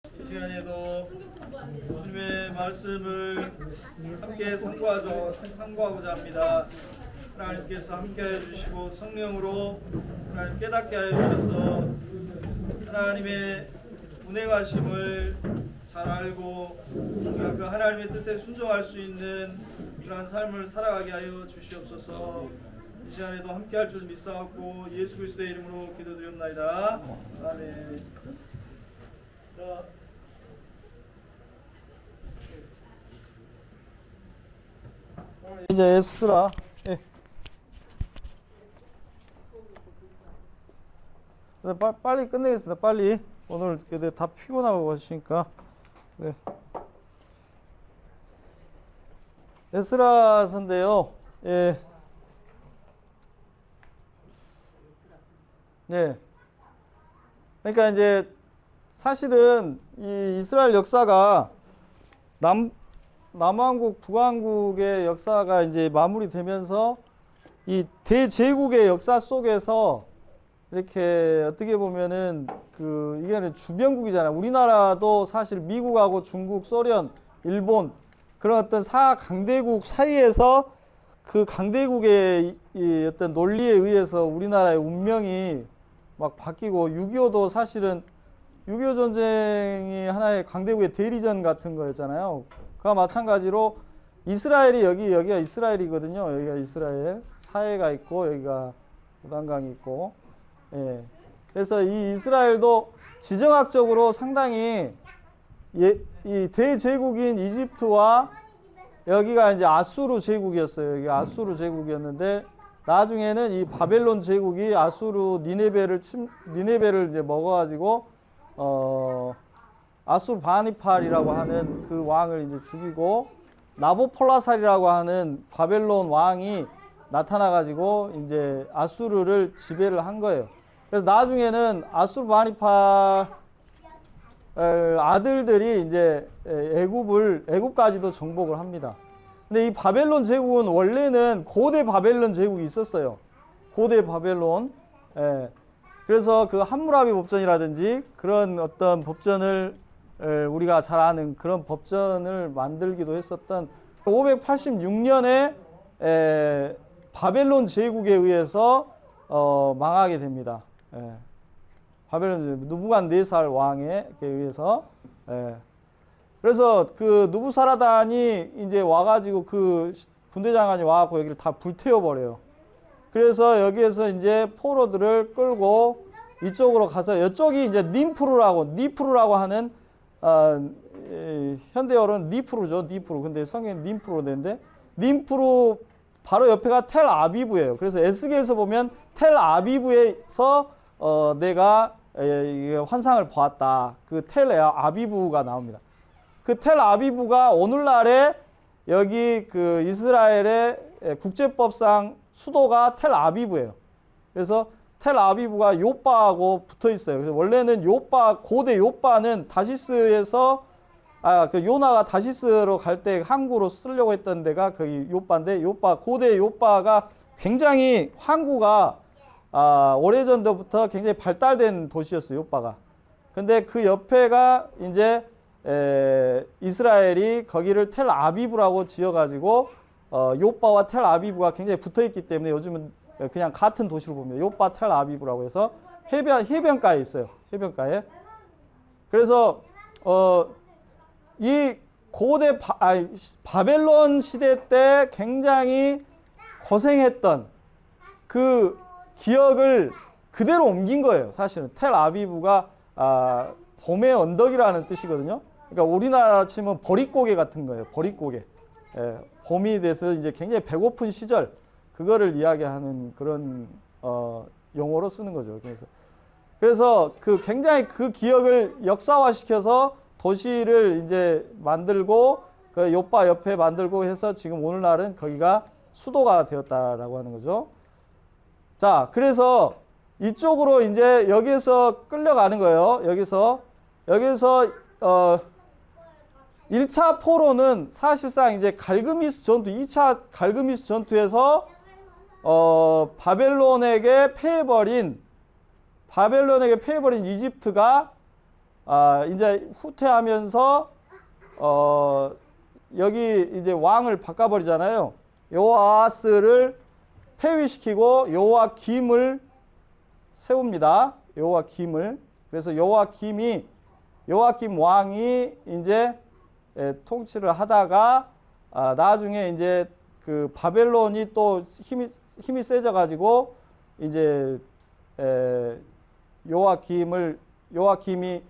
이 시간에도 주님의 말씀을 함께 상고하고자 합니다. 하나님께서 함께하여 주시고 성령으로 하나님 깨닫게 하여 주셔서 하나님의 운행하심을 잘 알고 우리가 그 하나님의 뜻에 순종할 수 있는 그러한 삶을 살아가게 하여 주시옵소서. 이 시간에도 함께할 줄 믿사옵고 예수 그리스도의 이름으로 기도드렸나이다. 아멘. 자, 이제 에스라 빨리 끝내겠습니다. 빨리 오늘 다 피곤하고 가시니까. 네. 에스라서인데요. 예. 네. 그러니까 이제 사실은 이 이스라엘 역사가 남왕국, 북왕국의 역사가 이제 마무리되면서 이 대제국의 역사 속에서 이렇게 어떻게 보면은 이게 주변국이잖아요. 우리나라도 사실 미국하고 중국, 소련, 일본 그런 어떤 사강대국 사이에서 그 강대국의 이 어떤 논리에 의해서 우리나라의 운명이 막 바뀌고 6.25도 사실은 6.25 전쟁이 하나의 강대국의 대리전 같은 거였잖아요. 그와 마찬가지로 이스라엘이 여기가 이스라엘이거든요. 여기가 이스라엘 사해가 있고 여기가 요단강이 있고, 예. 그래서 이 이스라엘도 지정학적으로 상당히 이 대제국인 이집트와 여기가 이제 아수르 제국이었어요. 여기 아수르 제국이었는데 나중에는 이 바벨론 제국이 아수르 니네베를 이제 먹어가지고 아수르 바니팔이라고 하는 그 왕을 이제 죽이고 나보폴라살이라고 하는 바벨론 왕이 나타나가지고 이제 아수르를 지배를 한 거예요. 그래서 나중에는 아수르 바니팔 아들들이 이제 애굽까지도 정복을 합니다. 근데 이 바벨론 제국은 원래는 고대 바벨론 제국이 있었어요. 고대 바벨론. 예. 그래서 그 함무라비 법전이라든지 그런 어떤 법전을 우리가 잘 아는 그런 법전을 만들기도 했었던 586년에 바벨론 제국에 의해서 망하게 됩니다. 예. 바벨론 느부갓네살 왕에 의해서. 예. 그래서 그 느부사라단이 이제 와가지고 그 군대장관이 와갖고 여기를 다 불태워버려요. 그래서 여기에서 이제 포로들을 끌고 이쪽으로 가서 이쪽이 이제 니프루라고 하는 현대어로는 니프루죠. 니프루. 근데 성경은 님프로 되는데 님프루 바로 옆에가 텔아비브예요. 그래서 에스겔에서 보면 텔아비브에서 내가 환상을 보았다. 그 텔아비브가 나옵니다. 그 텔아비브가 오늘날에 여기 그 이스라엘의 국제법상 수도가 텔아비브예요. 그래서 텔아비브가 요빠하고 붙어 있어요. 그래서 원래는 고대 요빠는 다시스에서 그 요나가 다시스로 갈 때 항구로 쓰려고 했던 데가 거기 요빠인데 고대 요빠가 굉장히 항구가 오래전부터 굉장히 발달된 도시였어요. 요빠가. 근데 그 옆에가 이제 이스라엘이 거기를 텔아비브라고 지어가지고 요빠와 텔아비브가 굉장히 붙어있기 때문에 요즘은 그냥 같은 도시로 봅니다. 요빠 텔아비브라고 해서 해변가에 있어요. 해변가에. 그래서 이 고대 바벨론 시대 때 굉장히 고생했던 그 기억을 그대로 옮긴 거예요. 사실은 텔아비브가 봄의 언덕이라는 뜻이거든요. 그러니까 우리나라 치면 보릿고개 같은 거예요. 보릿고개. 예, 봄이 돼서 이제 굉장히 배고픈 시절 그거를 이야기하는 그런 용어로 쓰는 거죠. 그래서 그 굉장히 그 기억을 역사화시켜서 도시를 이제 만들고 그 요빠 옆에 만들고 해서 지금 오늘날은 거기가 수도가 되었다라고 하는 거죠. 자, 그래서 이쪽으로 이제 여기에서 끌려가는 거예요. 여기서 1차 포로는 사실상 이제 갈그미스 전투, 2차 갈그미스 전투에서 바벨론에게 패해버린 이집트가 이제 후퇴하면서 여기 이제 왕을 바꿔버리잖아요. 요아스를 폐위시키고 요아김을 세웁니다. 요아김을. 그래서 요아김 왕이 이제 통치를 하다가 나중에 이제 그 바벨론이 또 힘이 세져 가지고 이제 요아김이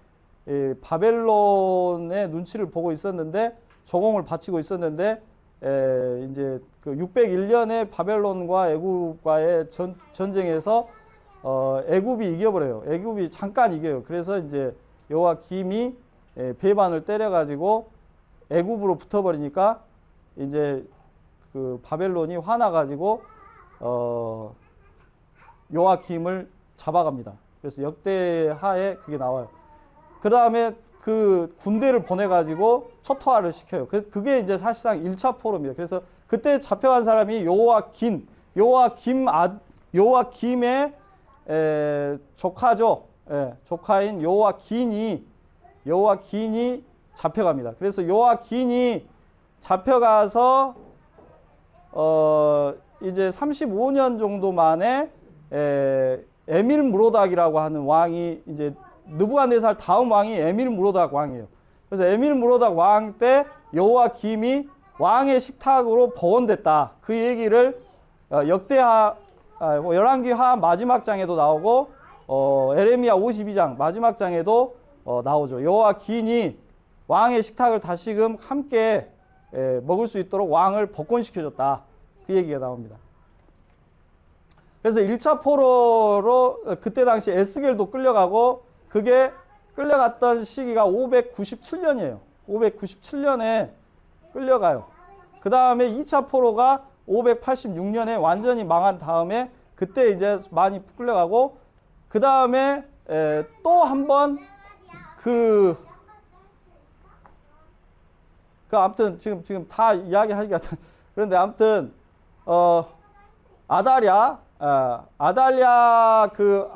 바벨론의 눈치를 보고 있었는데 조공을 바치고 있었는데 이제 그 601년에 바벨론과 애굽과의 전쟁에서 애굽이 이겨버려요. 애굽이 잠깐 이겨요. 그래서 이제 요아김이 배반을 때려가지고 애굽으로 붙어버리니까 이제 그 바벨론이 화나가지고 요아김을 잡아갑니다. 그래서 역대하에 그게 나와요. 그 다음에 그 군대를 보내가지고 초토화를 시켜요. 그게 이제 사실상 1차 포로입니다. 그래서 그때 잡혀간 사람이 요아김의 조카죠. 조카인 요아긴이 잡혀갑니다. 그래서 요아긴이 잡혀가서 이제 35년 정도 만에 에밀 무로닥이라고 하는 왕이 이제 느부갓네살 다음 왕이 에밀 무로닥 왕이에요. 그래서 에밀 무로닥 왕 때 요아김이 왕의 식탁으로 버원됐다. 그 얘기를 열왕기하 마지막 장에도 나오고 에레미야 52장 마지막 장에도 나오죠. 요아긴이 왕의 식탁을 다시금 함께 먹을 수 있도록 왕을 복권시켜줬다. 그 얘기가 나옵니다. 그래서 1차 포로로 그때 당시 에스겔도 끌려가고 그게 끌려갔던 시기가 597년이에요. 597년에 끌려가요. 그 다음에 2차 포로가 586년에 완전히 망한 다음에 그때 이제 많이 끌려가고 그 다음에 또 한 번 아무튼 지금 다 이야기하기가 그런데 아무튼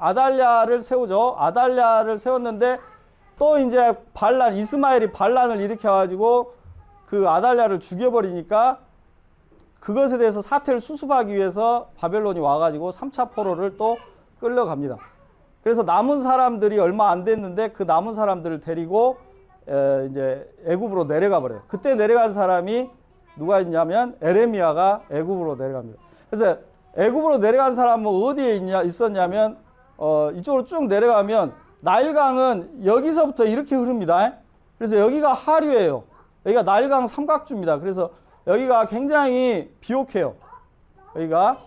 아달랴를 세우죠. 아달랴를 세웠는데 또 이제 이스마엘이 반란을 일으켜가지고 그 아달랴를 죽여버리니까 그것에 대해서 사태를 수습하기 위해서 바벨론이 와가지고 3차 포로를 또 끌려갑니다. 그래서 남은 사람들이 얼마 안 됐는데 그 남은 사람들을 데리고 이제 애굽으로 내려가 버려요. 그때 내려간 사람이 누가 있냐면 에레미야가 애굽으로 내려갑니다. 그래서 애굽으로 내려간 사람은 어디에 있었냐면 이쪽으로 쭉 내려가면 나일강은 여기서부터 이렇게 흐릅니다. 그래서 여기가 하류예요. 여기가 나일강 삼각주입니다. 그래서 여기가 굉장히 비옥해요. 여기가.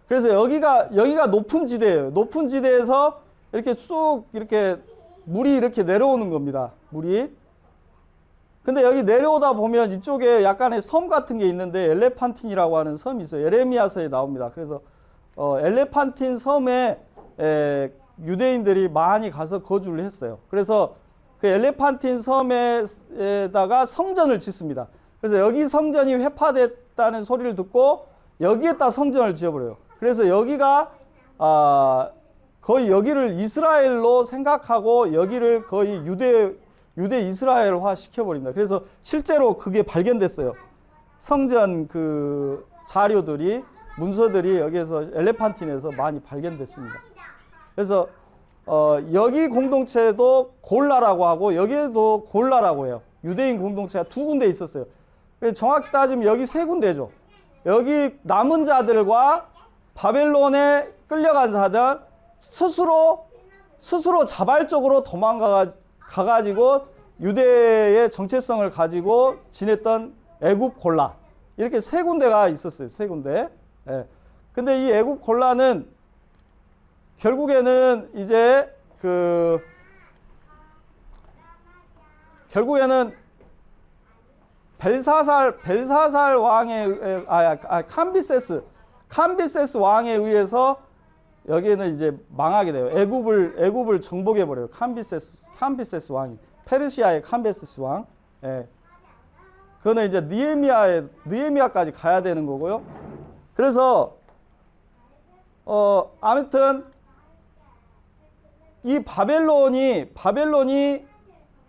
그래서 여기가 높은 지대예요. 높은 지대에서 이렇게 쑥 이렇게 물이 이렇게 내려오는 겁니다. 물이. 근데 여기 내려오다 보면 이쪽에 약간의 섬 같은 게 있는데 엘레판틴이라고 하는 섬이 있어요. 에레미야서에 나옵니다. 그래서 엘레판틴 섬에 유대인들이 많이 가서 거주를 했어요. 그래서 그 엘레판틴 섬에다가 성전을 짓습니다. 그래서 여기 성전이 회파됐다는 소리를 듣고 여기에다 성전을 지어버려요. 그래서 여기가 거의 여기를 이스라엘로 생각하고 여기를 거의 유대 이스라엘화 시켜버립니다. 그래서 실제로 그게 발견됐어요. 성전 그 자료들이 문서들이 여기에서 엘레판틴에서 많이 발견됐습니다. 그래서 여기 공동체도 골라라고 하고 여기에도 골라라고 해요. 유대인 공동체가 두 군데 있었어요. 정확히 따지면 여기 세 군데죠. 여기 남은 자들과 바벨론에 끌려간 자들 스스로 자발적으로 가가지고 유대의 정체성을 가지고 지냈던 애굽 골라 이렇게 세 군데가 있었어요. 세 군데. 예. 근데 이 애굽 골라는 결국에는 이제 결국에는 벨사살 왕의 캄비세스 왕에 의해서 여기에는 이제 망하게 돼요. 애굽을 정복해 버려요. 캄비세스 왕이 페르시아의 캄비세스 왕. 예. 그거는 이제 느헤미야까지 가야 되는 거고요. 그래서 아무튼 이 바벨론이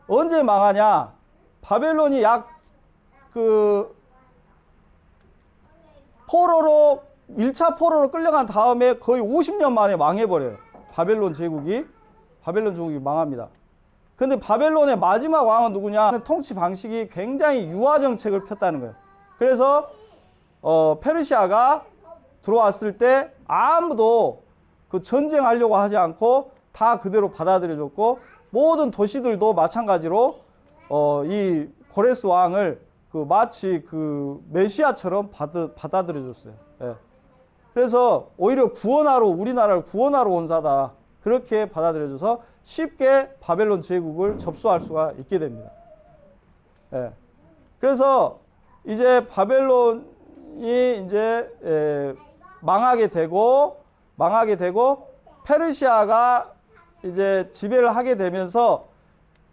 언제 망하냐? 바벨론이 포로로 1차 포로로 끌려간 다음에 거의 50년 만에 망해버려요. 바벨론 제국이 망합니다. 근데 바벨론의 마지막 왕은 누구냐? 통치 방식이 굉장히 유화 정책을 폈다는 거예요. 그래서 페르시아가 들어왔을 때 아무도 그 전쟁하려고 하지 않고 다 그대로 받아들여줬고, 모든 도시들도 마찬가지로 이 고레스 왕을 마치 메시아처럼 받아들여줬어요. 예. 그래서 오히려 우리나라를 구원하러 온 자다, 그렇게 받아들여줘서 쉽게 바벨론 제국을 접수할 수가 있게 됩니다. 예. 그래서 이제 바벨론이 이제 망하게 되고 페르시아가 이제 지배를 하게 되면서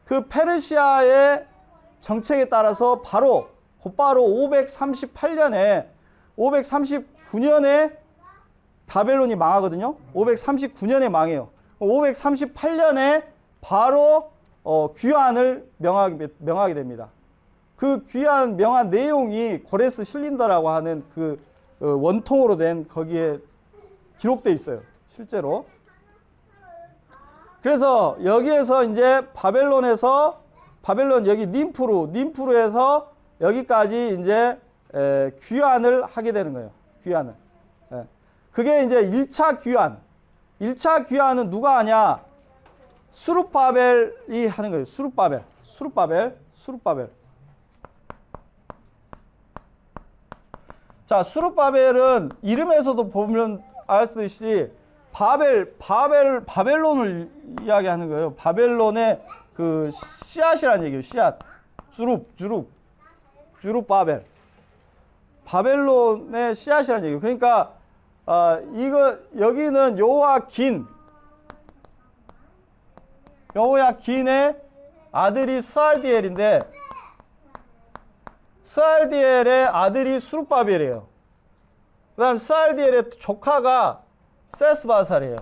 그 페르시아의 정책에 따라서 곧바로 539년에 바벨론이 망하거든요. 539년에 망해요. 538년에 바로 귀환을 명하게 됩니다. 그 귀환 명한 내용이 고레스 실린더라고 하는 그 원통으로 된 거기에 기록돼 있어요. 실제로. 그래서 여기에서 이제 바벨론 여기 님프루에서 여기까지 이제 귀환을 하게 되는 거예요. 귀환을. 예. 그게 이제 1차 귀환. 1차 귀환은 누가 하냐? 수룹바벨이 하는 거예요. 수룹바벨. 자, 수룹바벨은 이름에서도 보면 알듯이 바벨론을 이야기하는 거예요. 바벨론의 그 씨앗이라는 얘기예요. 씨앗. 주룹바벨. 바벨론의 씨앗이라는 얘기예요. 그러니까 여기는 여호야긴의 아들이 스알디엘인데, 스알디엘의 아들이 수룹바벨이에요. 그 다음 스알디엘의 조카가 세스바살이에요.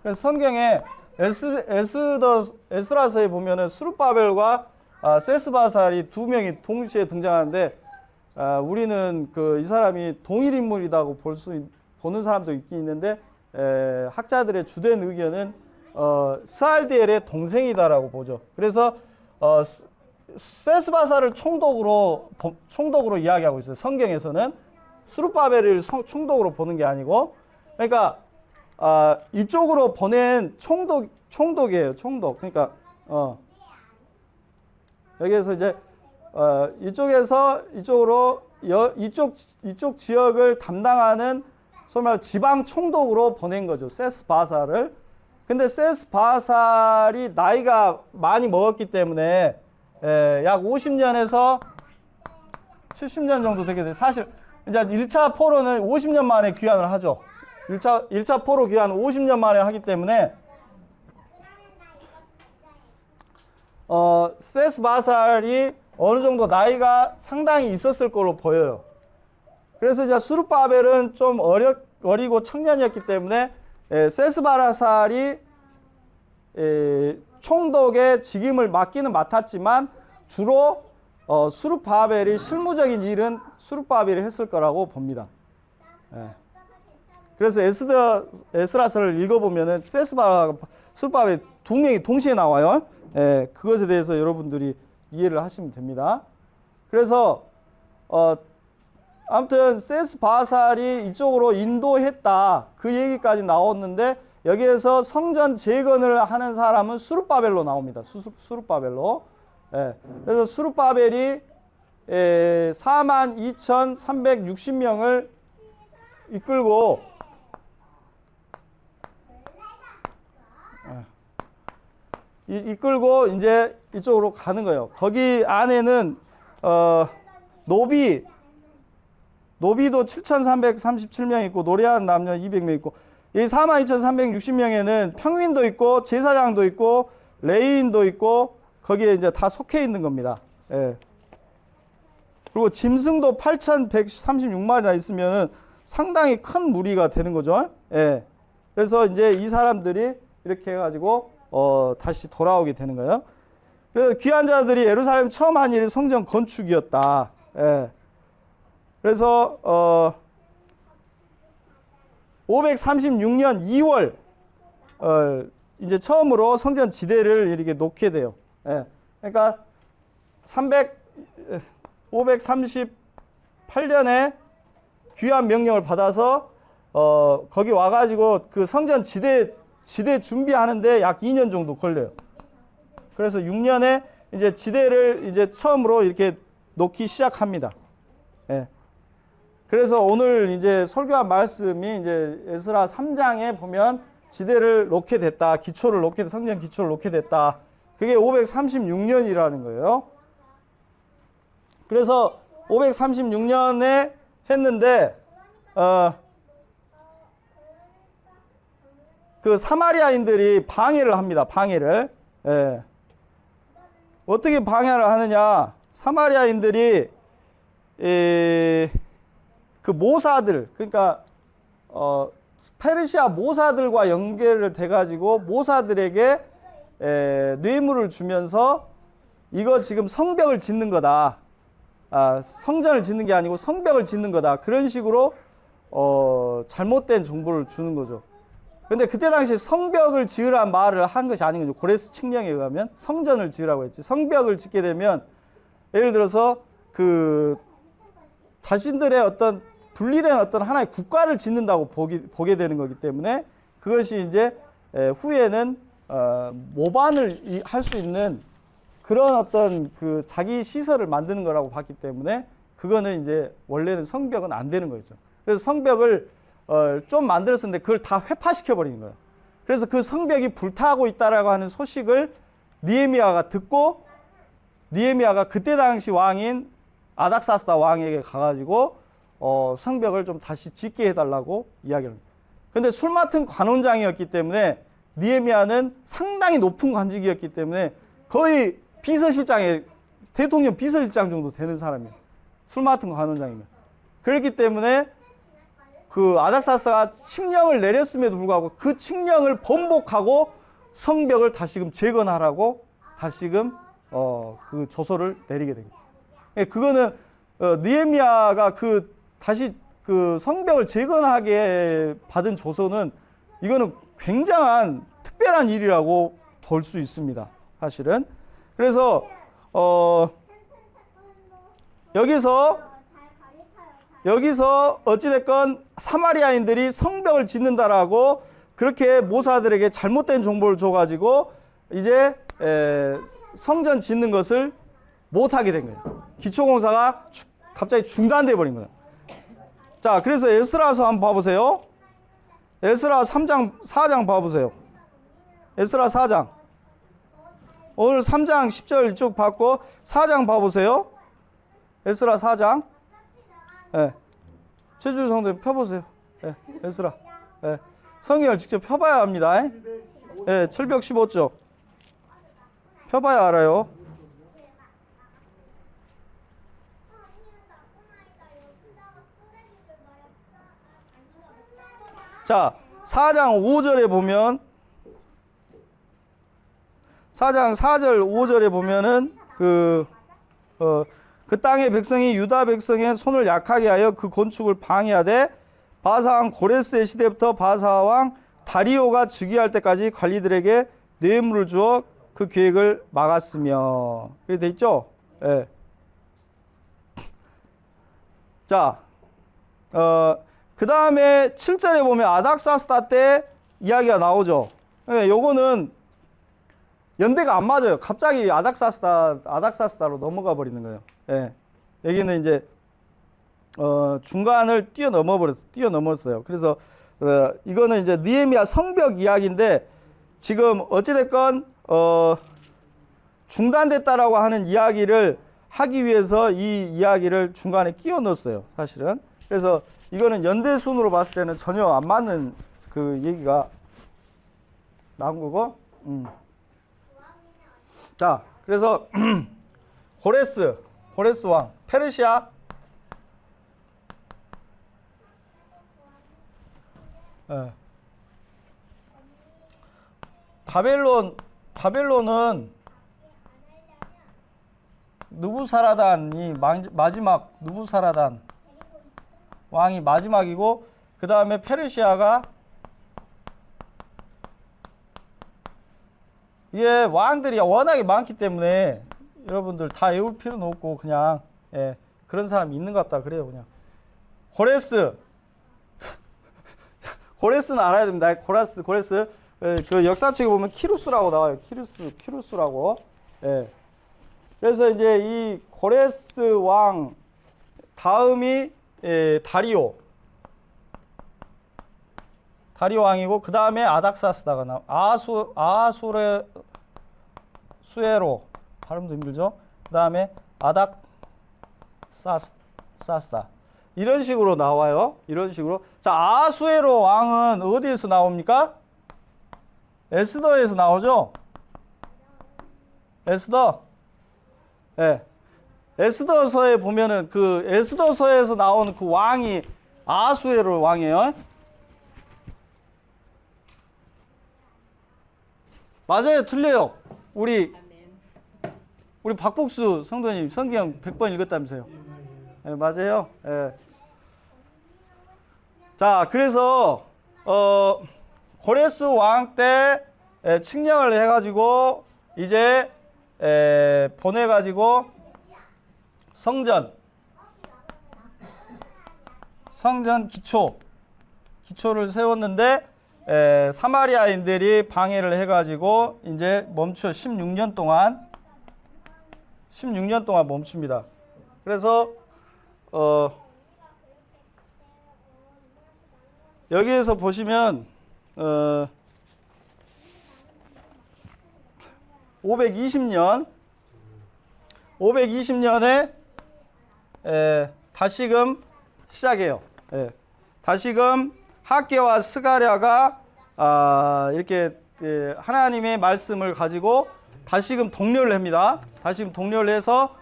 그래서 성경에 에스라서에 보면은 수룹바벨과 세스바살이 두 명이 동시에 등장하는데, 우리는 이 사람이 동일 인물이라고 보는 사람도 있긴 있는데, 학자들의 주된 의견은 스알디엘의 동생이다라고 보죠. 그래서 세스바살을 총독으로 이야기하고 있어요. 성경에서는 수룹바벨을 총독으로 보는 게 아니고, 그러니까 이쪽으로 보낸 총독이에요. 총독. 그러니까 여기에서 이제 이쪽에서 이쪽으로 이쪽 지역을 담당하는 소위 말해 지방 총독으로 보낸 거죠. 세스바살을. 근데 세스바살이 나이가 많이 먹었기 때문에 약 50년에서 70년 정도 되게 돼요. 사실 이제 1차 포로는 50년 만에 귀환을 하죠. 1차 포로 귀환은 50년 만에 하기 때문에 세스바살이 어느 정도 나이가 상당히 있었을 걸로 보여요. 그래서 이제 수룹바벨은 좀 어리고 청년이었기 때문에 세스바살이 총독의 직임을 맡기는 맡았지만 주로 수룹바벨이 실무적인 일은 수룹바벨이 했을 거라고 봅니다. 그래서 에스라서를 읽어보면은 수룹바벨 두 명이 동시에 나와요. 그것에 대해서 여러분들이 이해를 하시면 됩니다. 그래서 아무튼 세스바살이 이쪽으로 인도했다, 그 얘기까지 나왔는데, 여기에서 성전 재건을 하는 사람은 수룹바벨로 나옵니다. 수룹바벨로. 그래서 수룹바벨이 42,360명을 이끌고 이제 이쪽으로 가는 거예요. 거기 안에는 노비도 7,337명 있고, 노래하는 남녀 200명 있고, 이 42,360명에는 평민도 있고, 제사장도 있고, 레위인도 있고, 거기에 이제 다 속해 있는 겁니다. 그리고 짐승도 8,136마리나 있으면은 상당히 큰 무리가 되는 거죠. 그래서 이제 이 사람들이 이렇게 해가지고 다시 돌아오게 되는 거예요. 그래서 귀한 자들이 예루살렘 처음 한 일이 성전 건축이었다. 예. 그래서 536년 2월 이제 처음으로 성전 지대를 이렇게 놓게 돼요. 예. 그러니까 538년에 귀한 명령을 받아서 거기 와가지고 그 성전 지대 준비하는데 약 2년 정도 걸려요. 그래서 6년에 이제 지대를 이제 처음으로 이렇게 놓기 시작합니다. 예. 그래서 오늘 이제 설교한 말씀이 이제 에스라 3장에 보면 지대를 놓게 됐다. 성전 기초를 놓게 됐다. 그게 536년이라는 거예요. 그래서 536년에 했는데 그 사마리아인들이 방해를 합니다. 방해를. 예. 어떻게 방해를 하느냐? 사마리아인들이 그 모사들, 그러니까 페르시아 모사들과 연결을 돼가지고 모사들에게 뇌물을 주면서 이거 지금 성벽을 짓는 거다. 성전을 짓는 게 아니고 성벽을 짓는 거다. 그런 식으로 잘못된 정보를 주는 거죠. 근데 그때 당시 성벽을 지으라는 말을 한 것이 아닌 거죠. 고레스 칙령에 의하면 성전을 지으라고 했지. 성벽을 짓게 되면 예를 들어서 그 자신들의 어떤 분리된 어떤 하나의 국가를 짓는다고 보게 되는 거기 때문에 그것이 이제 후에는 모반을 할 수 있는 그런 어떤 그 자기 시설을 만드는 거라고 봤기 때문에 그거는 이제 원래는 성벽은 안 되는 거죠. 그래서 성벽을 좀 만들었었는데 그걸 다 회파시켜 버리는 거예요. 그래서 그 성벽이 불타고 있다라고 하는 소식을 느헤미야가 듣고 느헤미야가 그때 당시 왕인 아닥사스다 왕에게 가가지고 성벽을 좀 다시 짓게 해달라고 이야기를 합니다. 근데 술 맡은 관원장이었기 때문에 느헤미야는 상당히 높은 관직이었기 때문에 거의 비서실장에 대통령 비서실장 정도 되는 사람이에요. 술 맡은 관원장이면. 그렇기 때문에 그 아닥사스가 칙령을 내렸음에도 불구하고 그 칙령을 번복하고 성벽을 다시금 재건하라고 다시금 그 조서를 내리게 됩니다. 그거는 느헤미야가 그 다시 그 성벽을 재건하게 받은 조서는 이거는 굉장한 특별한 일이라고 볼 수 있습니다. 사실은. 그래서 여기서 어찌됐건 사마리아인들이 성벽을 짓는다라고 그렇게 모사들에게 잘못된 정보를 줘가지고 이제 성전 짓는 것을 못하게 된 거예요. 기초공사가 갑자기 중단돼 버린 거예요. 자, 그래서 에스라서 한번 봐보세요. 에스라 3장, 4장 봐보세요. 에스라 4장. 오늘 3장 10절 이쪽 봤고 4장 봐보세요. 에스라 4장. 예. 최주 성도 펴보세요. 예. 에스라. 예. 성경을 직접 펴봐야 합니다. 예. 715쪽. 펴봐야 알아요. 자, 4장 5절에 보면 4장 4절 5절에 보면은 그 땅의 백성이 유다 백성의 손을 약하게 하여 그 건축을 방해하되 바사왕 고레스의 시대부터 바사왕 다리오가 즉위할 때까지 관리들에게 뇌물을 주어 그 계획을 막았으며. 그렇게 돼 있죠? 예. 자, 그 다음에 7절에 보면 아닥사스다 때 이야기가 나오죠. 요거는 연대가 안 맞아요. 갑자기 아닥사스다로 넘어가 버리는 거예요. 예. 여기는 이제, 중간을 뛰어넘었어요. 그래서, 이거는 이제 느헤미야 성벽 이야기인데, 지금 어찌됐건, 중단됐다라고 하는 이야기를 하기 위해서 이 이야기를 중간에 끼워 넣었어요. 사실은. 그래서 이거는 연대순으로 봤을 때는 전혀 안 맞는 그 얘기가 나온 거고, 자, 그래서 고레스 왕, 페르시아, 바벨론은 느부사라단이 마지막 느부사라단 왕이 마지막이고 그 다음에 페르시아가 이게 왕들이 워낙에 많기 때문에 여러분들 다 외울 필요는 없고 그냥 그런 사람이 있는 것 같다 그래요. 그냥 고레스는 알아야 됩니다. 고레스 그 역사책에 보면 키루스라고 나와요. 키루스라고. 그래서 이제 이 고레스 왕 다음이 다리오 왕이고 그 다음에 아닥사스다가 수에로 발음도 힘들죠. 그 다음에 아닥사스다 이런 식으로 나와요. 이런 식으로. 자, 아수에로 왕은 어디에서 나옵니까? 에스더에서 나오죠. 에스더. 에스더서에 보면은 그 에스더서에서 나온 그 왕이 아수에로 왕이에요. 맞아요, 틀려요. 우리 박복수 성도님 성경 100번 읽었다면서요. 맞아요. 자, 그래서 고레스 왕 때 칙령을 해가지고 이제 보내가지고 성전 기초를 세웠는데 사마리아인들이 방해를 해가지고 이제 16년 동안 멈춥니다. 그래서 여기에서 보시면 520년에 다시금 시작해요. 다시금 학개와 스가랴가 이렇게 하나님의 말씀을 가지고 다시금 독려를 합니다. 다시금 독려를 해서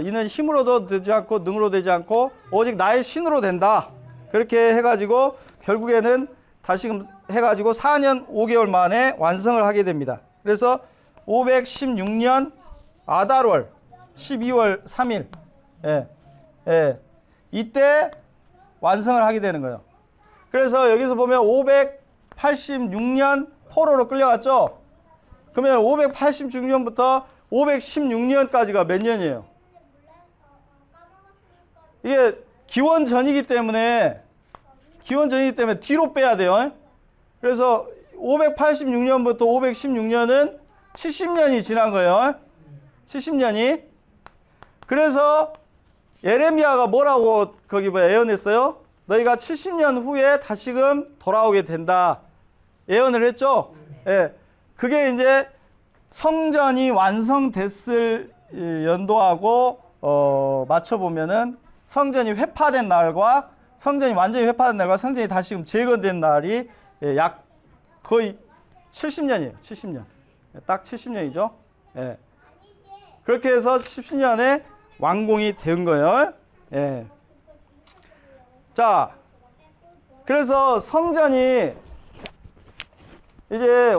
이는 힘으로도 되지 않고 능으로 되지 않고 오직 나의 신으로 된다. 그렇게 해가지고 결국에는 다시금 해가지고 4년 5개월 만에 완성을 하게 됩니다. 그래서 516년 아달월 12월 3일 이때 완성을 하게 되는 거예요. 그래서 여기서 보면 586년 포로로 끌려갔죠. 그러면 586년부터 516년까지가 몇 년이에요? 이게 기원 전이기 때문에 뒤로 빼야 돼요. 그래서 586년부터 516년은 70년이 지난 거예요. 70년이. 그래서 예레미야가 뭐라고 거기 예언했어요? 너희가 70년 후에 다시금 돌아오게 된다. 예언을 했죠? 그게 이제 성전이 완성됐을 연도하고 맞춰보면은 성전이 회파된 날과 성전이 완전히 회파된 날과 성전이 다시금 재건된 날이 약 거의 70년이에요. 70년. 딱 70년이죠. 그렇게 해서 70년에 완공이 된 거예요. 자, 그래서 성전이 이제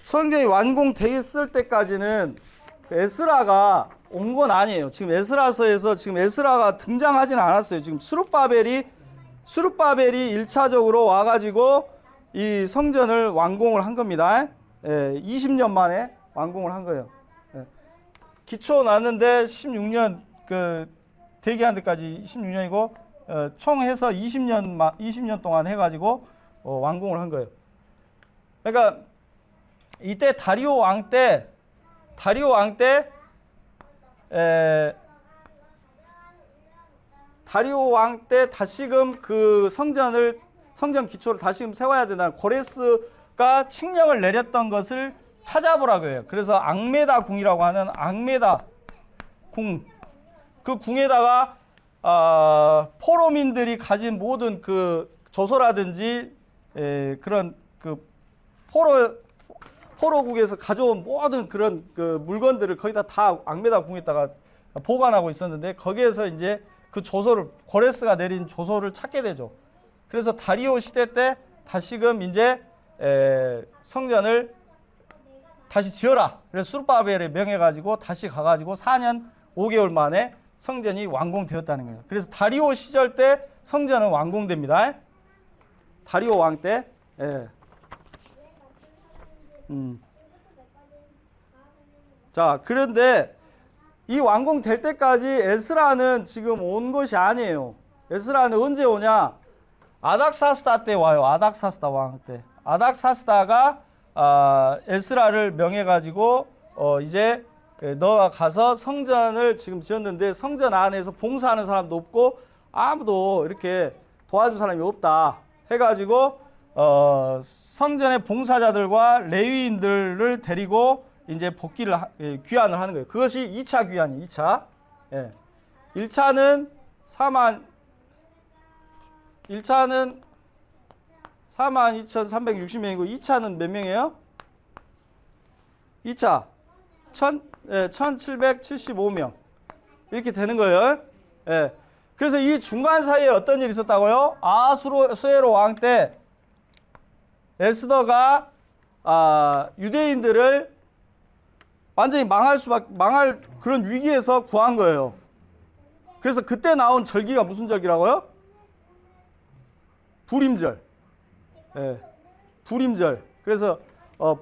성전이 완공됐을 때까지는 에스라가 온 건 아니에요. 지금 에스라서에서 지금 에스라가 등장하지는 않았어요. 지금 스룹바벨이 1차적으로 와가지고 이 성전을 완공을 한 겁니다. 20년 만에 완공을 한 거예요. 기초 놨는데 16년 대기한 데까지 16년이고 총 해서 20년 동안 해가지고 완공을 한 거예요. 그러니까 이때 다리오 왕 때 다시금 그 성전 기초를 다시금 세워야 된다는 고레스가 칙령을 내렸던 것을 찾아보라고 해요. 그래서 앙메다 궁이라고 하는 앙메다 궁, 그 궁에다가 포로민들이 가진 모든 그 조서라든지 그런 그 포로국에서 가져온 모든 그런 그 물건들을 거기다 다 앙메다 궁에다가 보관하고 있었는데 거기에서 이제 그 조서를 고레스가 내린 조서를 찾게 되죠. 그래서 다리오 시대 때 다시금 이제 성전을 다시 지어라. 그래서 수르바벨에 명해가지고 다시 가가지고 4년 5개월 만에 성전이 완공되었다는 거예요. 그래서 다리오 시절 때 성전은 완공됩니다. 다리오 왕 때. 예. 자, 그런데 이 완공될 때까지 에스라는 지금 온 것이 아니에요. 에스라는 언제 오냐? 아닥사스다 때 와요. 아닥사스다 왕 때. 아닥사스다가 에스라를 명해가지고 이제 너가 가서 성전을 지금 지었는데 성전 안에서 봉사하는 사람도 없고 아무도 이렇게 도와준 사람이 없다 해가지고 성전의 봉사자들과 레위인들을 데리고 이제 귀환을 하는 거예요. 그것이 2차 귀환이에요. 2차. 예. 1차는 42,360명이고 2차는 몇 명이에요? 2차 1775명 이렇게 되는 거예요. 예. 그래서 이 중간 사이에 어떤 일이 있었다고요? 아수에로 왕 때 에스더가 유대인들을 완전히 망할 그런 위기에서 구한 거예요. 그래서 그때 나온 절기가 무슨 절기라고요? 불임절. 예. 불임절. 그래서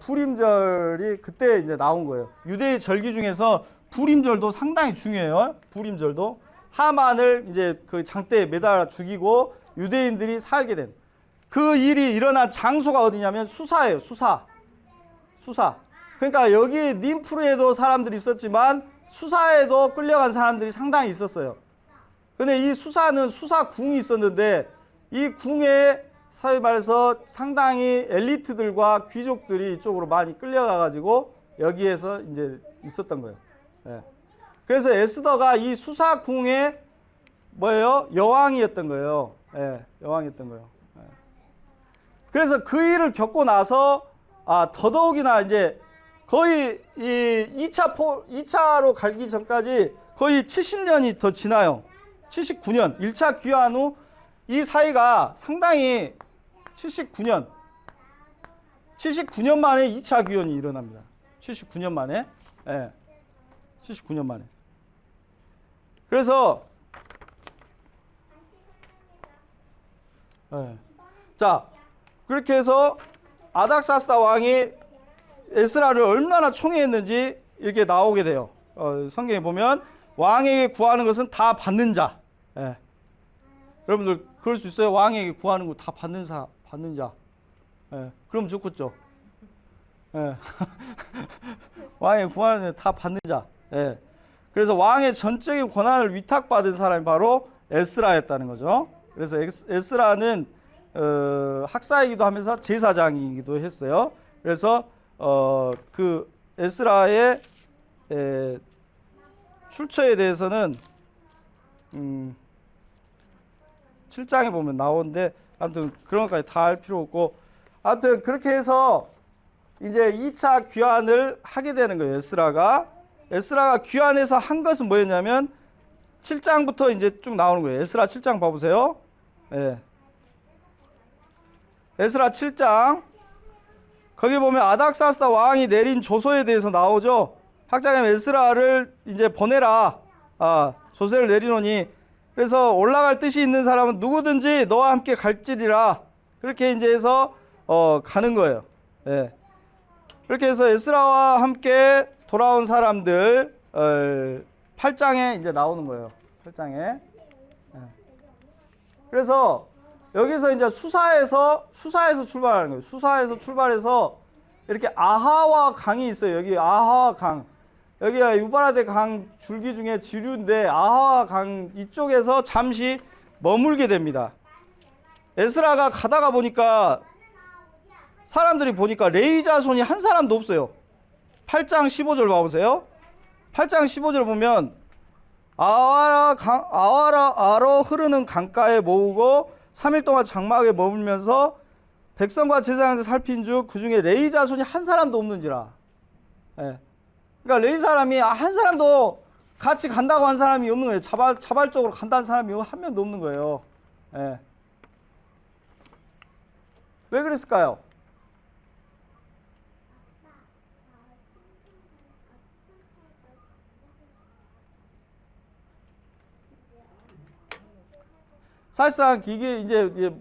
불임절이 그때 이제 나온 거예요. 유대의 절기 중에서 불임절도 상당히 중요해요. 불임절도 하만을 이제 그 장대에 매달아 죽이고 유대인들이 살게 된 그 일이 일어난 장소가 어디냐면 수사예요. 수사. 그러니까 여기 님프루에도 사람들이 있었지만 수사에도 끌려간 사람들이 상당히 있었어요. 근데 이 수사는 수사궁이 있었는데 이 궁에 사회 말해서 상당히 엘리트들과 귀족들이 이쪽으로 많이 끌려가가지고 여기에서 이제 있었던 거예요. 예. 그래서 에스더가 이 수사궁의 뭐예요? 여왕이었던 거예요. 예, 여왕이었던 거예요. 예. 그래서 그 일을 겪고 나서 더더욱이나 이제 거의 이 2차로 가기 전까지 거의 70년이 더 지나요. 79년 1차 귀환 후 이 사이가 상당히 79년 만에 2차 귀환이 일어납니다. 79년 만에. 예. 79년 만에. 그래서 예. 자, 그렇게 해서 아닥사스다 왕이 에스라를 얼마나 총애했는지 이렇게 나오게 돼요. 성경에 보면 왕에게 구하는 것은 다 받는 자. 예. 여러분들 그럴 수 있어요? 왕에게 구하는 거 다 받는 자. 예. 그럼 좋겠죠. 예. 왕에게 구하는 거 다 받는 자. 예. 그래서 왕의 전적인 권한을 위탁받은 사람이 바로 에스라였다는 거죠. 그래서 에스라는 학사이기도 하면서 제사장이기도 했어요. 그래서 그 에스라의 출처에 대해서는 7장에 보면 나오는데 아무튼 그런 것까지 다 할 필요 없고 아무튼 그렇게 해서 이제 2차 귀환을 하게 되는 거예요. 에스라가 귀환해서 한 것은 뭐였냐면 7장부터 이제 쭉 나오는 거예요. 에스라 7장 봐보세요. 예. 에스라 7장 거기 보면 아닥사스다 왕이 내린 조서에 대해서 나오죠. 학자가 에스라를 이제 보내라. 조서를 내리노니 그래서 올라갈 뜻이 있는 사람은 누구든지 너와 함께 갈지리라. 그렇게 이제 해서 가는 거예요. 예. 그렇게 해서 에스라와 함께 돌아온 사람들 8장에 이제 나오는 거예요. 8장에. 예. 그래서 여기서 이제 수사에서 출발하는 거예요. 수사에서 출발해서 이렇게 아하와 강이 있어요. 여기 아하와 강. 여기가 유바라데 강 줄기 중에 지류인데 아하와 강 이쪽에서 잠시 머물게 됩니다. 에스라가 가다가 보니까 사람들이 보니까 레위 자손이 한 사람도 없어요. 8장 15절 봐보세요. 8장 15절 보면 아와라 흐르는 강가에 모으고 3일 동안 장막에 머물면서 백성과 제사장을 살핀 중 그 중에 레위 자손이 한 사람도 없는지라. 예. 그러니까 레위 사람이 한 사람도 같이 간다고 한 사람이 없는 거예요. 자발적으로 간다는 사람이 한 명도 없는 거예요. 예. 왜 그랬을까요? 사실상 이게 이제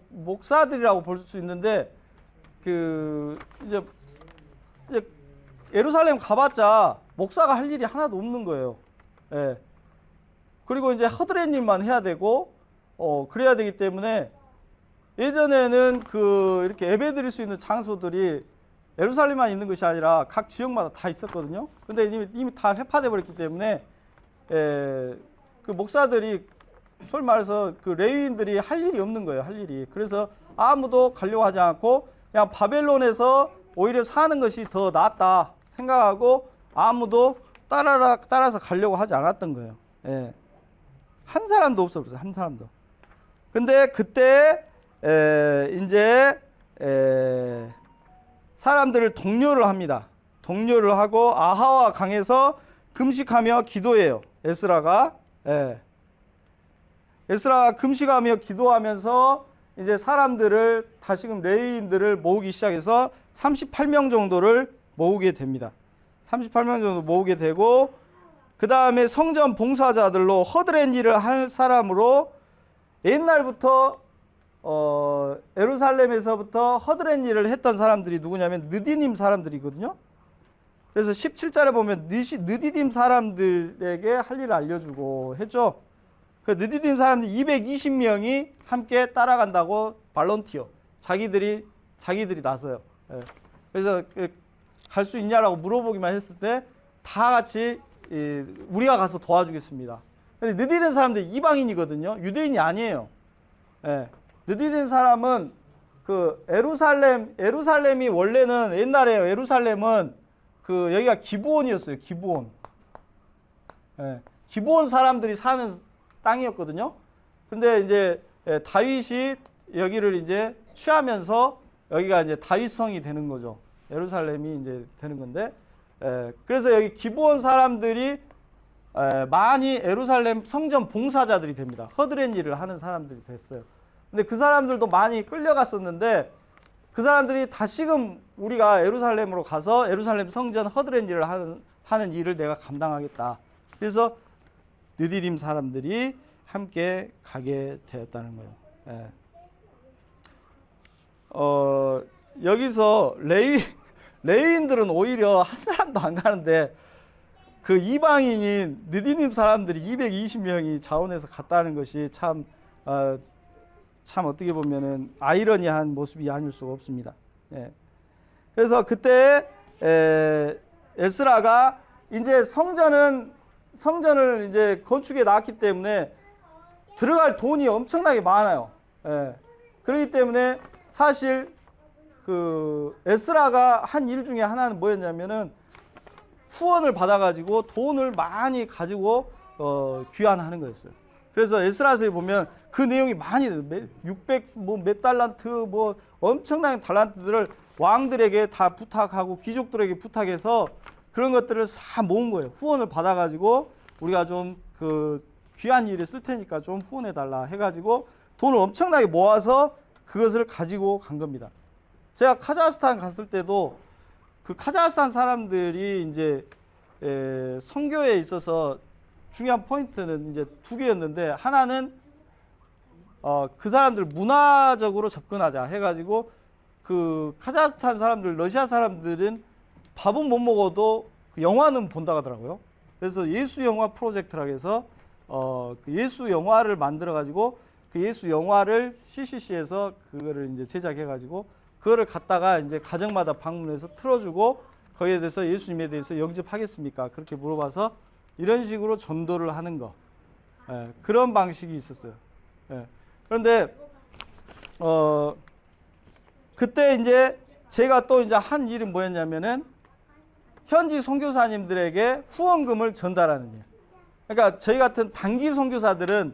목사들이라고 볼 수 있는데 그 이제 예루살렘 가봤자 목사가 할 일이 하나도 없는 거예요. 예. 그리고 이제 허드렛 일만 해야 되고 그래야 되기 때문에 예전에는 그 이렇게 예배 드릴 수 있는 장소들이 예루살렘만 있는 것이 아니라 각 지역마다 다 있었거든요. 근데 이미 다 회파돼 버렸기 때문에 그 목사들이 소위 말해서 그 레위인들이 할 일이 없는 거예요. 할 일이. 그래서 아무도 가려고 하지 않고 그냥 바벨론에서 오히려 사는 것이 더 낫다 생각하고 아무도 따라서 가려고 하지 않았던 거예요. 예. 한 사람도 없었어요. 한 사람도. 근데 그때 이제 사람들을 독려를 합니다. 독려를 하고 아하와 강에서 금식하며 기도해요. 에스라가. 에스라가 금식하며 기도하면서 이제 사람들을 다시금 레위인들을 모으기 시작해서 38명 정도를 모으게 됩니다. 38명 정도 모으게 되고 그 다음에 성전 봉사자들로 허드렛 일을 할 사람으로 옛날부터 예루살렘에서부터 허드렛 일을 했던 사람들이 누구냐면 느디님 사람들이거든요. 그래서 17절에 보면 느디딤 사람들에게 할 일을 알려주고 했죠. 그 느디딤 사람들 220명이 함께 따라간다고 발론티어 자기들이 나서요. 그래서 갈 수 있냐라고 물어보기만 했을 때 다 같이 우리가 가서 도와주겠습니다. 근데 느디딤 사람들 이방인이거든요. 유대인이 아니에요. 느디딤 사람은 그 예루살렘이 원래는 옛날에 예루살렘은 그 여기가 기브온이었어요. 기브온. 기브온 사람들이 사는 땅이었거든요. 근데 이제 다윗이 여기를 이제 취하면서 여기가 이제 다윗성이 되는 거죠. 예루살렘이 이제 되는 건데, 그래서 여기 기브온 사람들이 많이 예루살렘 성전 봉사자들이 됩니다. 허드렛 일을 하는 사람들이 됐어요. 근데 그 사람들도 많이 끌려갔었는데 그 사람들이 다시금 우리가 예루살렘으로 가서 예루살렘 성전 허드렛 일을 하는 일을 내가 감당하겠다. 그래서 느디딤 사람들이 함께 가게 되었다는 거예요. 여기서 레위인들은 오히려 한 사람도 안 가는데 그 이방인인 느디딤 사람들이 220명이 자원해서 갔다는 것이 참 어떻게 보면은 아이러니한 모습이 아닐 수가 없습니다. 그래서 그때 에스라가 이제 성전을 이제 건축해 놨기 때문에 들어갈 돈이 엄청나게 많아요. 그렇기 때문에 사실 그 에스라가 한 일 중에 하나는 뭐였냐면은 후원을 받아가지고 돈을 많이 가지고 귀환하는 거였어요. 그래서 에스라서에 보면 그 내용이 많이 600 몇 달란트 엄청난 달란트들을 왕들에게 다 부탁하고 귀족들에게 부탁해서 그런 것들을 다 모은 거예요. 후원을 받아가지고 우리가 좀 그 귀한 일에 쓸 테니까 좀 후원해달라 해가지고 돈을 엄청나게 모아서 그것을 가지고 간 겁니다. 제가 카자흐스탄 갔을 때도 그 카자흐스탄 사람들이 이제 선교에 있어서 중요한 포인트는 이제 두 개였는데 하나는 그 사람들 문화적으로 접근하자 해가지고 그 카자흐스탄 사람들, 러시아 사람들은 밥은 못 먹어도 그 영화는 본다고 하더라고요. 그래서 예수 영화 프로젝트라고 해서 그 예수 영화를 만들어 가지고 그 예수 영화를 CCC에서 그거를 이제 제작해 가지고 그거를 갖다가 이제 가정마다 방문해서 틀어주고 거기에 대해서 예수님에 대해서 영접하겠습니까? 그렇게 물어봐서 이런 식으로 전도를 하는 거. 그런 방식이 있었어요. 그런데 그때 이제 제가 또 이제 한 일은 뭐였냐면은 현지 선교사님들에게 후원금을 전달하는 일. 그러니까 저희 같은 단기 선교사들은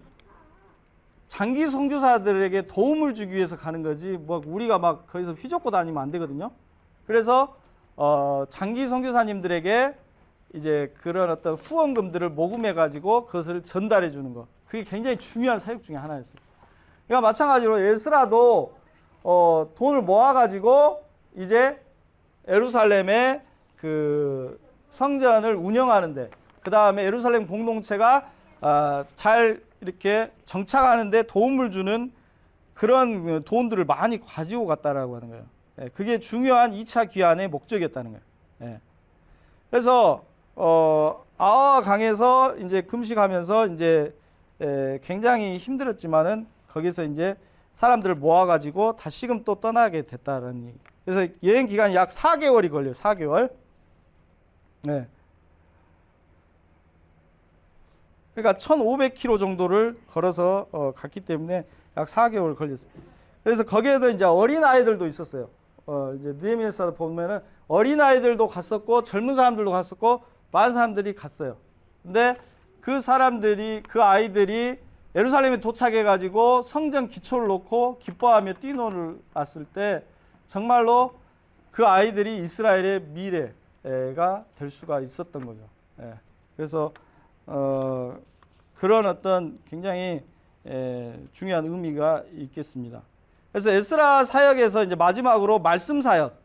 장기 선교사들에게 도움을 주기 위해서 가는 거지 뭐 우리가 막 거기서 휘젓고 다니면 안 되거든요. 그래서 장기 선교사님들에게 이제 그런 어떤 후원금들을 모금해 가지고 그것을 전달해 주는 거. 그게 굉장히 중요한 사역 중에 하나였어요. 그러니까 마찬가지로 에스라도 돈을 모아가지고 이제 예루살렘의 그 성전을 운영하는데, 그 다음에 예루살렘 공동체가 잘 이렇게 정착하는데 도움을 주는 그런 돈들을 많이 가지고 갔다라고 하는 거예요. 예, 그게 중요한 2차 귀환의 목적이었다는 거예요. 예. 그래서 아하 강에서 이제 금식하면서 이제 굉장히 힘들었지만은 거기서 이제 사람들을 모아가지고 다시금 또 떠나게 됐다는 얘기. 그래서 여행 기간이 약 4개월이 걸려요. 4개월. 네. 그러니까 1,500km 정도를 걸어서 갔기 때문에 약 4개월 걸렸어요. 그래서 거기에도 이제 어린 아이들도 있었어요. 이제 느헤미야서 보면은 어린 아이들도 갔었고 젊은 사람들도 갔었고 많은 사람들이 갔어요. 근데 그 사람들이, 그 아이들이 예루살렘에 도착해 가지고 성전 기초를 놓고 기뻐하며 뛰놀았을 때 정말로 그 아이들이 이스라엘의 미래가 될 수가 있었던 거죠. 예. 그래서 그런 어떤 굉장히 중요한 의미가 있겠습니다. 그래서 에스라 사역에서 이제 마지막으로 말씀 사역.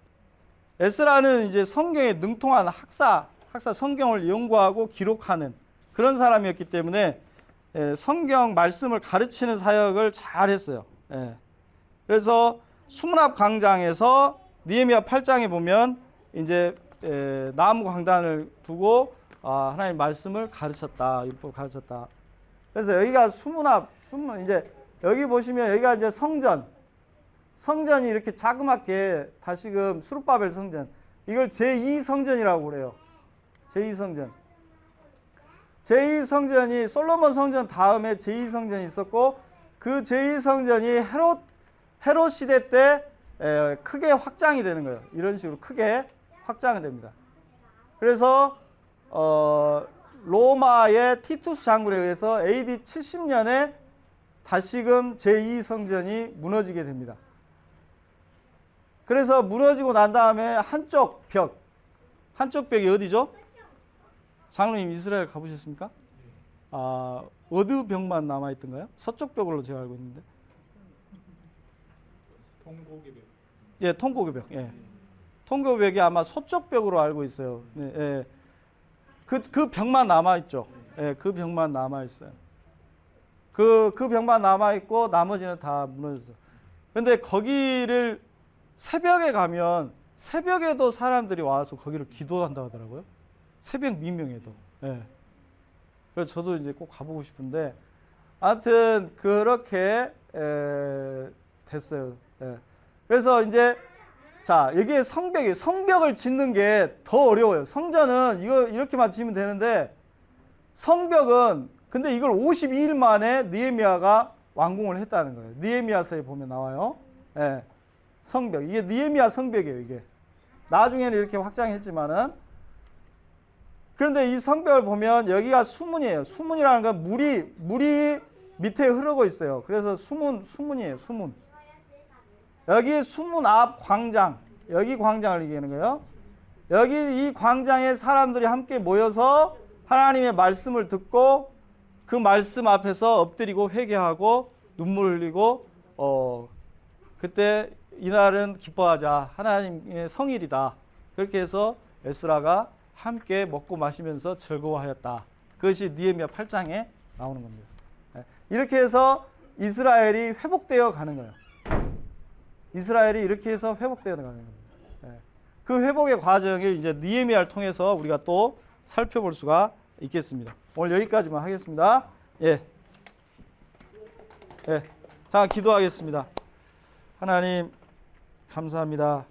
에스라는 이제 성경에 능통한 학사 성경을 연구하고 기록하는 그런 사람이었기 때문에 성경 말씀을 가르치는 사역을 잘 했어요. 그래서 수문앞 광장에서 느헤미야 8장에 보면 이제 나무 광단을 두고 하나님 말씀을 가르쳤다. 율법을 가르쳤다. 그래서 여기가 이제 여기 보시면 여기가 이제 성전이 이렇게 자그맣게 다시금 수룹바벨 성전. 이걸 제2성전이라고 그래요. 제2성전. 제2성전이 솔로몬 성전 다음에 제2성전이 있었고 그 제2성전이 헤롯 시대 때 크게 확장이 되는 거예요. 이런 식으로 크게 확장이 됩니다. 그래서 로마의 티투스 장군에 의해서 AD 70년에 다시금 제2성전이 무너지게 됩니다. 그래서 무너지고 난 다음에 한쪽 벽이 어디죠? 장로님 이스라엘 가보셨습니까? 어느 벽만 남아있던가요? 서쪽 벽으로 제가 알고 있는데. 통곡의 벽. 예, 통곡의 벽. 예. 통곡의 벽이 아마 서쪽 벽으로 알고 있어요. 네, 예. 그 벽만 남아있죠. 예, 그 벽만 남아있어요. 그 벽만 남아있고 나머지는 다 무너졌어요. 근데 거기를 새벽에 가면 새벽에도 사람들이 와서 거기를 기도한다고 하더라고요. 새벽 미명에도. 예. 그래서 저도 이제 꼭 가보고 싶은데, 아무튼 그렇게 됐어요. 예. 그래서 이제 자 여기에 성벽을 짓는 게 더 어려워요. 성전은 이거 이렇게만 지으면 되는데 성벽은 근데 이걸 52일 만에 느헤미야가 완공을 했다는 거예요. 느헤미야서에 보면 나와요. 예. 성벽. 이게 느헤미야 성벽이에요, 이게. 나중에는 이렇게 확장했지만은. 그런데 이 성벽을 보면 여기가 수문이에요. 수문이라는 건 물이 밑에 흐르고 있어요. 그래서 수문이에요, 수문. 여기 수문 앞 광장, 여기 광장을 얘기하는 거예요. 여기 이 광장에 사람들이 함께 모여서 하나님의 말씀을 듣고 그 말씀 앞에서 엎드리고 회개하고 눈물 흘리고 그때 이날은 기뻐하자. 하나님의 성일이다. 그렇게 해서 에스라가 함께 먹고 마시면서 즐거워하였다. 그것이 느헤미야 8장에 나오는 겁니다. 이렇게 해서 이스라엘이 회복되어 가는 거예요. 이스라엘이 이렇게 해서 회복되어 가는 겁니다. 그 회복의 과정을 이제 느헤미야를 통해서 우리가 또 살펴볼 수가 있겠습니다. 오늘 여기까지만 하겠습니다. 예. 자, 기도하겠습니다. 하나님 감사합니다.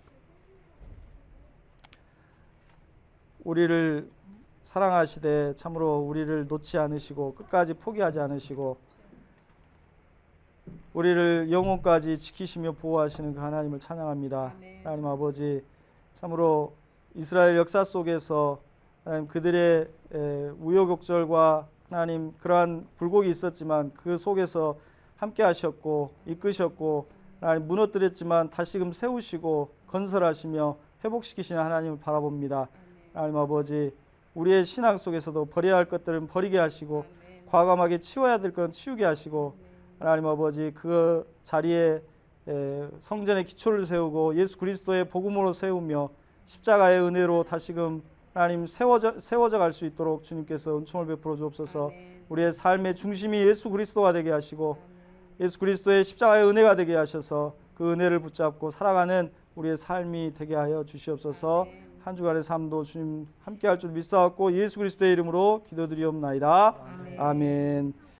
우리를 사랑하시되 참으로 우리를 놓지 않으시고 끝까지 포기하지 않으시고 우리를 영혼까지 지키시며 보호하시는 그 하나님을 찬양합니다. 아멘. 하나님 아버지 참으로 이스라엘 역사 속에서 하나님 그들의 우여곡절과 하나님 그러한 불복이 있었지만 그 속에서 함께 하셨고 이끄셨고 하나님 무너뜨렸지만 다시금 세우시고 건설하시며 회복시키시는 하나님을 바라봅니다. 하나님 아버지 우리의 신앙 속에서도 버려야 할 것들은 버리게 하시고 과감하게 치워야 될 것은 치우게 하시고 하나님 아버지 그 자리에 성전의 기초를 세우고 예수 그리스도의 복음으로 세우며 십자가의 은혜로 다시금 하나님 세워져 갈 수 있도록 주님께서 은총을 베풀어 주옵소서. 우리의 삶의 중심이 예수 그리스도가 되게 하시고 예수 그리스도의 십자가의 은혜가 되게 하셔서 그 은혜를 붙잡고 살아가는 우리의 삶이 되게 하여 주시옵소서. 한 주간의 삶도 주님 함께 할 줄 믿사옵고 예수 그리스도의 이름으로 기도드리옵나이다. 아멘.